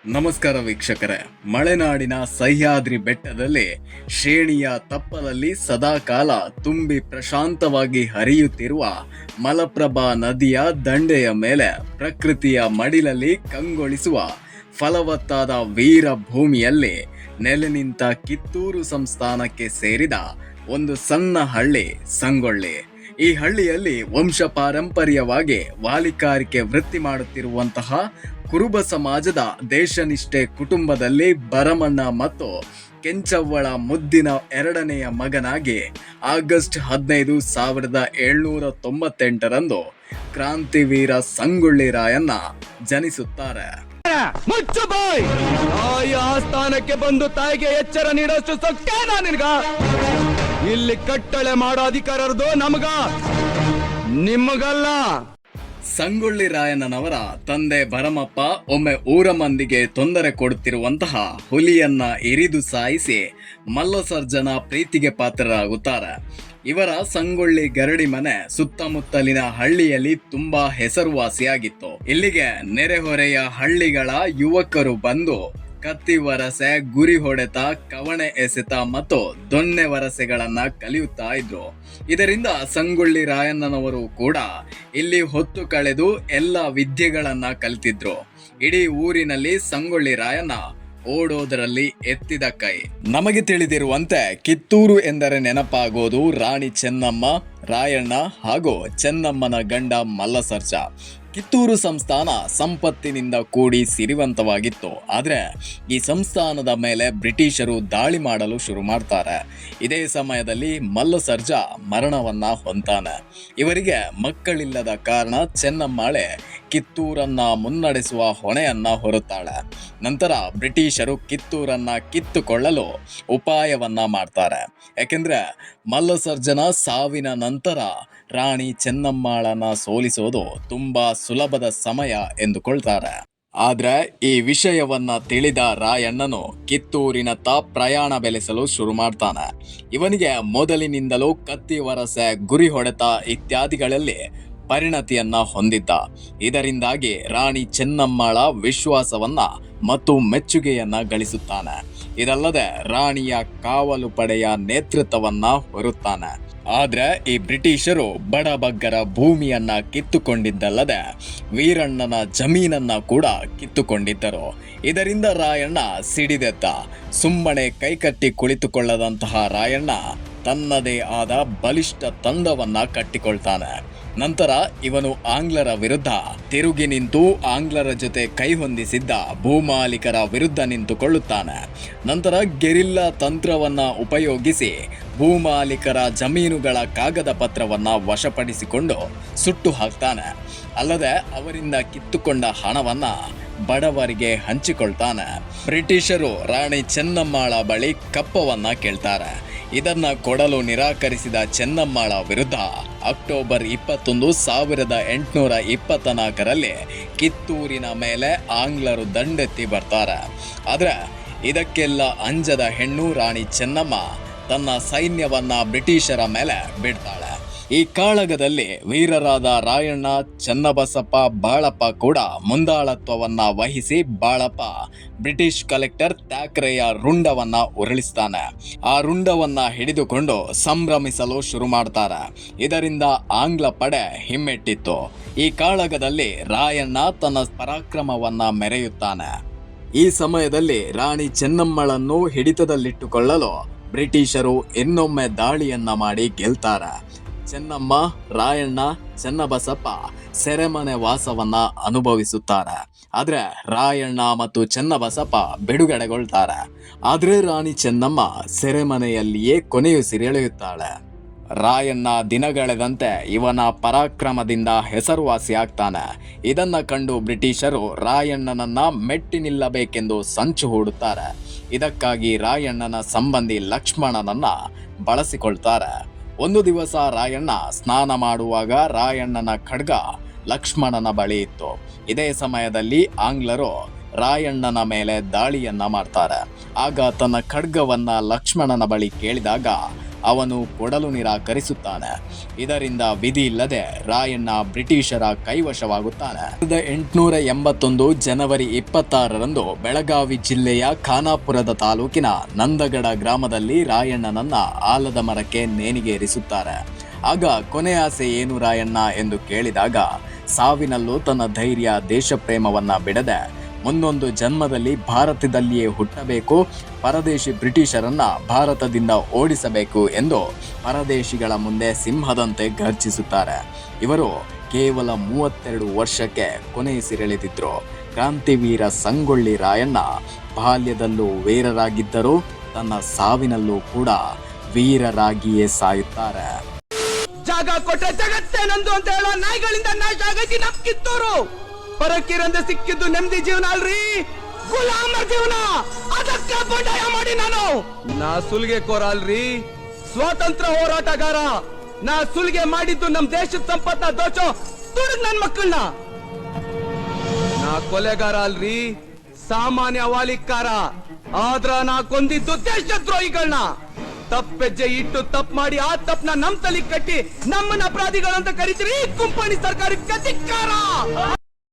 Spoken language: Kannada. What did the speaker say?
ನಮಸ್ಕಾರ ವೀಕ್ಷಕರೇ. ಮಲೆನಾಡಿನ ಸಹ್ಯಾದ್ರಿ ಬೆಟ್ಟದಲ್ಲಿ ಶ್ರೇಣಿಯ ತಪ್ಪಲಲ್ಲಿ ಸದಾಕಾಲ ತುಂಬಿ ಪ್ರಶಾಂತವಾಗಿ ಹರಿಯುತ್ತಿರುವ ಮಲಪ್ರಭಾ ನದಿಯ ದಂಡೆಯ ಮೇಲೆ ಪ್ರಕೃತಿಯ ಮಡಿಲಲ್ಲಿ ಕಂಗೊಳಿಸುವ ಫಲವತ್ತಾದ ವೀರ ಭೂಮಿಯಲ್ಲಿ ನೆಲೆ ನಿಂತ ಕಿತ್ತೂರು ಸಂಸ್ಥಾನಕ್ಕೆ ಸೇರಿದ ಒಂದು ಸಣ್ಣ ಹಳ್ಳಿ ಸಂಗೊಳ್ಳಿ. ಈ ಹಳ್ಳಿಯಲ್ಲಿ ವಂಶ ಪಾರಂಪರ್ಯವಾಗಿ ವಾಲಿಕಾರಿಕೆ ವೃತ್ತಿ ಮಾಡುತ್ತಿರುವಂತಹ ಕುರುಬ ಸಮಾಜದ ದೇಶನಿಷ್ಠೆ ಕುಟುಂಬದಲ್ಲಿ ಭರಮಣ್ಣ ಮತ್ತು ಕೆಂಚವ್ವಳ ಮುದ್ದಿನ ಎರಡನೆಯ ಮಗನಾಗಿ ಆಗಸ್ಟ್ 15, 1798ರಂದು ಕ್ರಾಂತಿವೀರ ಸಂಗೊಳ್ಳಿ ರಾಯಣ್ಣ ಜನಿಸುತ್ತಾರೆ. ಮುಚ್ಚು ಬಾಯ್! ತಾಯಿ ಆಸ್ಥಾನಕ್ಕೆ ಬಂದು ತಾಯಿಗೆ ಎಚ್ಚರ ನೀಡೋಷ್ಟು ಸೊಕ್ಕೇನಾ ನಿನ್ಗ? ಇಲ್ಲಿ ಕಟ್ಟಳೆ ಮಾಡೋ ಅಧಿಕಾರದ್ದು ನಮಗ, ನಿಮಗಲ್ಲ. ಸಂಗೊಳ್ಳಿ ರಾಯಣ್ಣನವರ ತಂದೆ ಭರಮಪ್ಪ ಒಮ್ಮೆ ಊರ ಮಂದಿಗೆ ತೊಂದರೆ ಕೊಡುತ್ತಿರುವಂತಹ ಹುಲಿಯನ್ನ ಇರಿದು ಸಾಯಿಸಿ ಮಲ್ಲಸರ್ಜನ ಪ್ರೀತಿಗೆ ಪಾತ್ರರಾಗುತ್ತಾರೆ. ಇವರ ಸಂಗೊಳ್ಳಿ ಗರಡಿ ಮನೆ ಸುತ್ತಮುತ್ತಲಿನ ಹಳ್ಳಿಯಲ್ಲಿ ತುಂಬಾ ಹೆಸರುವಾಸಿಯಾಗಿತ್ತು. ಇಲ್ಲಿಗೆ ನೆರೆಹೊರೆಯ ಹಳ್ಳಿಗಳ ಯುವಕರು ಬಂದು ಕತ್ತಿ ವರಸೆ, ಗುರಿ ಹೊಡೆತ, ಕವಣೆ ಎಸೆತ ಮತ್ತು ದೊಣ್ಣೆ ವರಸೆಗಳನ್ನ ಕಲಿಯುತ್ತಾ ಇದ್ರು. ಇದರಿಂದ ಸಂಗೊಳ್ಳಿ ರಾಯಣ್ಣನವರು ಕೂಡ ಇಲ್ಲಿ ಹೊತ್ತು ಕಳೆದು ಎಲ್ಲ ವಿದ್ಯೆಗಳನ್ನ ಕಲಿತಿದ್ರು. ಇಡೀ ಊರಿನಲ್ಲಿ ಸಂಗೊಳ್ಳಿ ರಾಯಣ್ಣ ಓಡೋದರಲ್ಲಿ ಎತ್ತಿದ ಕೈ. ನಮಗೆ ತಿಳಿದಿರುವಂತೆ ಕಿತ್ತೂರು ಎಂದರೆ ನೆನಪಾಗೋದು ರಾಣಿ ಚೆನ್ನಮ್ಮ, ರಾಯಣ್ಣ ಹಾಗೂ ಚೆನ್ನಮ್ಮನ ಗಂಡ ಮಲ್ಲಸರ್ಜ. ಕಿತ್ತೂರು ಸಂಸ್ಥಾನ ಸಂಪತ್ತಿನಿಂದ ಕೂಡಿ ಸಿರಿವಂತವಾಗಿತ್ತು. ಆದರೆ ಈ ಸಂಸ್ಥಾನದ ಮೇಲೆ ಬ್ರಿಟಿಷರು ದಾಳಿ ಮಾಡಲು ಶುರು ಮಾಡ್ತಾರೆ. ಇದೇ ಸಮಯದಲ್ಲಿ ಮಲ್ಲಸರ್ಜ ಮರಣವನ್ನ ಹೊಂತಾನೆ. ಇವರಿಗೆ ಮಕ್ಕಳಿಲ್ಲದ ಕಾರಣ ಚೆನ್ನಮ್ಮಾಳೆ ಕಿತ್ತೂರನ್ನ ಮುನ್ನಡೆಸುವ ಹೊಣೆಯನ್ನ ಹೊರುತ್ತಾಳೆ. ನಂತರ ಬ್ರಿಟಿಷರು ಕಿತ್ತೂರನ್ನ ಕಿತ್ತುಕೊಳ್ಳಲು ಉಪಾಯವನ್ನ ಮಾಡ್ತಾರೆ. ಯಾಕೆಂದ್ರೆ ಮಲ್ಲಸರ್ಜನ ಸಾವಿನ ನಂತರ ರಾಣಿ ಚೆನ್ನಮ್ಮಾಳನ್ನ ಸೋಲಿಸೋದು ತುಂಬಾ ಸುಲಭದ ಸಮಯ ಎಂದುಕೊಳ್ತಾರೆ. ಆದ್ರೆ ಈ ವಿಷಯವನ್ನ ತಿಳಿದ ರಾಯಣ್ಣನು ಕಿತ್ತೂರಿನತ್ತ ಪ್ರಯಾಣ ಬೆಳೆಸಲು ಶುರು ಮಾಡ್ತಾನೆ. ಇವನಿಗೆ ಮೊದಲಿನಿಂದಲೂ ಕತ್ತಿ ವರಸೆ, ಗುರಿ ಹೊಡೆತ ಇತ್ಯಾದಿಗಳಲ್ಲಿ ಪರಿಣತಿಯನ್ನ ಹೊಂದಿದ್ದ. ಇದರಿಂದಾಗಿ ರಾಣಿ ಚೆನ್ನಮ್ಮಾಳ ವಿಶ್ವಾಸವನ್ನ ಮತ್ತು ಮೆಚ್ಚುಗೆಯನ್ನ ಗಳಿಸುತ್ತಾನೆ. ಇದಲ್ಲದೆ ರಾಣಿಯ ಕಾವಲು ಪಡೆಯ ನೇತೃತ್ವವನ್ನ ಹೊರುತ್ತಾನೆ. ಆದ್ರೆ ಈ ಬ್ರಿಟಿಷರು ಬಡಬಗ್ಗರ ಭೂಮಿಯನ್ನ ಕಿತ್ತುಕೊಂಡಿದ್ದಲ್ಲದೆ ವೀರಣ್ಣನ ಜಮೀನನ್ನ ಕೂಡ ಕಿತ್ತುಕೊಂಡಿದ್ದರು. ಇದರಿಂದ ರಾಯಣ್ಣ ಸಿಡಿದೆದ್ದ. ಸುಮ್ಮನೆ ಕೈಕಟ್ಟಿ ಕುಳಿತುಕೊಳ್ಳದಂತಹ ರಾಯಣ್ಣ ತನ್ನದೇ ಆದ ಬಲಿಷ್ಠ ತಂಡವನ್ನ ಕಟ್ಟಿಕೊಳ್ತಾನೆ. ನಂತರ ಇವನು ಆಂಗ್ಲರ ವಿರುದ್ಧ ತಿರುಗಿ ನಿಂತು ಆಂಗ್ಲರ ಜೊತೆ ಕೈ ಹೊಂದಿಸಿದ್ದ ಭೂಮಾಲೀಕರ ವಿರುದ್ಧ ನಿಂತುಕೊಳ್ಳುತ್ತಾನೆ. ನಂತರ ಗೆರಿಲ್ಲಾ ತಂತ್ರವನ್ನ ಉಪಯೋಗಿಸಿ ಭೂಮಾಲೀಕರ ಜಮೀನುಗಳ ಕಾಗದ ಪತ್ರವನ್ನ ವಶಪಡಿಸಿಕೊಂಡು ಸುಟ್ಟು ಹಾಕ್ತಾನೆ. ಅಲ್ಲದೆ ಅವರಿಂದ ಕಿತ್ತುಕೊಂಡ ಹಣವನ್ನ ಬಡವರಿಗೆ ಹಂಚಿಕೊಳ್ತಾನೆ. ಬ್ರಿಟಿಷರು ರಾಣಿ ಚೆನ್ನಮ್ಮಾಳ ಬಳಿ ಕಪ್ಪವನ್ನ ಕೇಳ್ತಾರೆ. ಇದನ್ನ ಕೊಡಲು ನಿರಾಕರಿಸಿದ ಚೆನ್ನಮ್ಮಾಳ ವಿರುದ್ಧ ಅಕ್ಟೋಬರ್ 21, 1824ರಲ್ಲಿ ಕಿತ್ತೂರಿನ ಮೇಲೆ ಆಂಗ್ಲರು ದಂಡೆತ್ತಿ ಬರ್ತಾರೆ. ಆದ್ರೆ ಇದಕ್ಕೆಲ್ಲ ಅಂಜದ ಹೆಣ್ಣು ರಾಣಿ ಚೆನ್ನಮ್ಮ ತನ್ನ ಸೈನ್ಯವನ್ನ ಬ್ರಿಟಿಷರ ಮೇಲೆ ಬಿಡ್ತಾಳೆ. ಈ ಕಾಳಗದಲ್ಲಿ ವೀರರಾದ ರಾಯಣ್ಣ, ಚನ್ನಬಸಪ್ಪ, ಬಾಳಪ್ಪ ಕೂಡ ಮುಂದಾಳತ್ವವನ್ನ ವಹಿಸಿ ಬಾಳಪ್ಪ ಬ್ರಿಟಿಷ್ ಕಲೆಕ್ಟರ್ ಥ್ಯಾಕ್ರೆಯ ರುಂಡವನ್ನ ಉರುಳಿಸ್ತಾನೆ. ಆ ರುಂಡವನ್ನ ಹಿಡಿದುಕೊಂಡು ಸಂಭ್ರಮಿಸಲು ಶುರು ಮಾಡ್ತಾರೆ. ಇದರಿಂದ ಆಂಗ್ಲ ಪಡೆ ಹಿಮ್ಮೆಟ್ಟಿತ್ತು. ಈ ಕಾಳಗದಲ್ಲಿ ರಾಯಣ್ಣ ತನ್ನ ಪರಾಕ್ರಮವನ್ನ ಮೆರೆಯುತ್ತಾನೆ. ಈ ಸಮಯದಲ್ಲಿ ರಾಣಿ ಚೆನ್ನಮ್ಮಳನ್ನು ಹಿಡಿತದಲ್ಲಿಟ್ಟುಕೊಳ್ಳಲು ಬ್ರಿಟಿಷರು ಇನ್ನೊಮ್ಮೆ ದಾಳಿಯನ್ನ ಮಾಡಿ ಗೆಲ್ತಾರೆ. ಚೆನ್ನಮ್ಮ, ರಾಯಣ್ಣ, ಚೆನ್ನಬಸಪ್ಪ ಸೆರೆಮನೆ ವಾಸವನ್ನ ಅನುಭವಿಸುತ್ತಾರೆ. ಆದ್ರೆ ರಾಯಣ್ಣ ಮತ್ತು ಚೆನ್ನಬಸಪ್ಪ ಬಿಡುಗಡೆಗೊಳ್ತಾರೆ. ಆದ್ರೆ ರಾಣಿ ಚೆನ್ನಮ್ಮ ಸೆರೆಮನೆಯಲ್ಲಿಯೇ ಕೊನೆಯುಸಿರೆಳೆಯುತ್ತಾಳೆ. ರಾಯಣ್ಣ ದಿನಗಳೆದಂತೆ ಇವನ ಪರಾಕ್ರಮದಿಂದ ಹೆಸರುವಾಸಿಯಾಗ್ತಾನೆ. ಇದನ್ನ ಕಂಡು ಬ್ರಿಟಿಷರು ರಾಯಣ್ಣನನ್ನ ಮೆಟ್ಟಿ ನಿಲ್ಲಬೇಕೆಂದು ಸಂಚು ಹೂಡುತ್ತಾರೆ. ಇದಕ್ಕಾಗಿ ರಾಯಣ್ಣನ ಸಂಬಂಧಿ ಲಕ್ಷ್ಮಣನನ್ನ ಬಳಸಿಕೊಳ್ತಾರೆ. ಒಂದು ದಿವಸ ರಾಯಣ್ಣ ಸ್ನಾನ ಮಾಡುವಾಗ ರಾಯಣ್ಣನ ಖಡ್ಗ ಲಕ್ಷ್ಮಣನ ಬಳಿ ಇತ್ತು. ಇದೇ ಸಮಯದಲ್ಲಿ ಆಂಗ್ಲರು ರಾಯಣ್ಣನ ಮೇಲೆ ದಾಳಿಯನ್ನ ಮಾಡ್ತಾರೆ. ಆಗ ತನ್ನ ಖಡ್ಗವನ್ನ ಲಕ್ಷ್ಮಣನ ಬಳಿ ಕೇಳಿದಾಗ ಅವನು ಕೊಡಲು ನಿರಾಕರಿಸುತ್ತಾನೆ. ಇದರಿಂದ ವಿಧಿ ಇಲ್ಲದೆ ರಾಯಣ್ಣ ಬ್ರಿಟಿಷರ ಕೈವಶವಾಗುತ್ತಾನೆ. 1881 ಜನವರಿ 26ರಂದು ಬೆಳಗಾವಿ ಜಿಲ್ಲೆಯ ಖಾನಾಪುರದ ತಾಲೂಕಿನ ನಂದಗಡ ಗ್ರಾಮದಲ್ಲಿ ರಾಯಣ್ಣನನ್ನ ಆಲದ ಮರಕ್ಕೆ ನೇಣಿಗೇರಿಸುತ್ತಾರೆ. ಆಗ ಕೊನೆಯ ಆಸೆ ಏನು ರಾಯಣ್ಣ ಎಂದು ಕೇಳಿದಾಗ ಸಾವಿನಲ್ಲೂ ತನ್ನ ಧೈರ್ಯ ದೇಶಪ್ರೇಮವನ್ನ ಬಿಡದೆ ಮುಂದೊಂದು ಜನ್ಮದಲ್ಲಿ ಭಾರತದಲ್ಲಿಯೇ ಹುಟ್ಟಬೇಕು, ಪರದೇಶಿ ಬ್ರಿಟಿಷರನ್ನ ಭಾರತದಿಂದ ಓಡಿಸಬೇಕು ಎಂದು ಪರದೇಶಿಗಳ ಮುಂದೆ ಸಿಂಹದಂತೆ ಗರ್ಜಿಸುತ್ತಾರೆ. ಇವರು ಕೇವಲ 32 ವರ್ಷಕ್ಕೆ ಕೊನೆಯುಸಿರೆಳೆದಿದ್ರು. ಕ್ರಾಂತಿವೀರ ಸಂಗೊಳ್ಳಿ ರಾಯಣ್ಣ ಬಾಲ್ಯದಲ್ಲೂ ವೀರರಾಗಿದ್ದರು, ತನ್ನ ಸಾವಿನಲ್ಲೂ ಕೂಡ ವೀರರಾಗಿಯೇ ಸಾಯುತ್ತಾರೆ. ಜಾಗ ಕೊಟ್ಟ ಜಗತ್ತೇ ನಂದು ಅಂತ ಹೇಳೋ ನಾಯಿಗಳಿಂದ ನಾಶ ಆಗೈತಿ ನಮ್ ಕಿತ್ತೂರು. ಪರಕೀರಂದ ಸಿಕ್ಕಿದ್ದು ನೆಮ್ಮದಿ ಜೀವನ ಅಲ್ರಿ, ಗುಲಾಮರ ಜೀವನ. ಅದಕ್ಕೆ ಬಂಡಾಯ ಮಾಡಿ ನಾ ಸುಲಿಗೆ ಕೋರ ಅಲ್ರಿ, ಸ್ವಾತಂತ್ರ್ಯ ಹೋರಾಟಗಾರ. ನಾ ಸುಲಿಗೆ ಮಾಡಿದ್ದು ನಮ್ ದೇಶದ ಸಂಪತ್ತ ದೋಚೋ ದುಡ್ಡು ನನ್ ಮಕ್ಕಳನ್ನ. ನಾ ಕೊಲೆಗಾರ ಅಲ್ರಿ, ಸಾಮಾನ್ಯ ವಾಲಿಕಾರ. ಆದ್ರ ನಾ ಕೊಂದಿದ್ದು ದೇಶದ್ರೋಹಿಗಳನ್ನ. ತಪ್ಪೆಜ್ಜೆ ಇಟ್ಟು ತಪ್ಪು ಮಾಡಿ ಆ ತಪ್ಪನ ನಮ್ ತಲೆ ಕಟ್ಟಿ ನಮ್ಮನ್ನ ಅಪರಾಧಿಗಳಂತ ಕರಿತೀರಿ. ಕುಂಪಣಿ ಸರ್ಕಾರಕ್ಕೆ ಧಿಕ್ಕಾರ.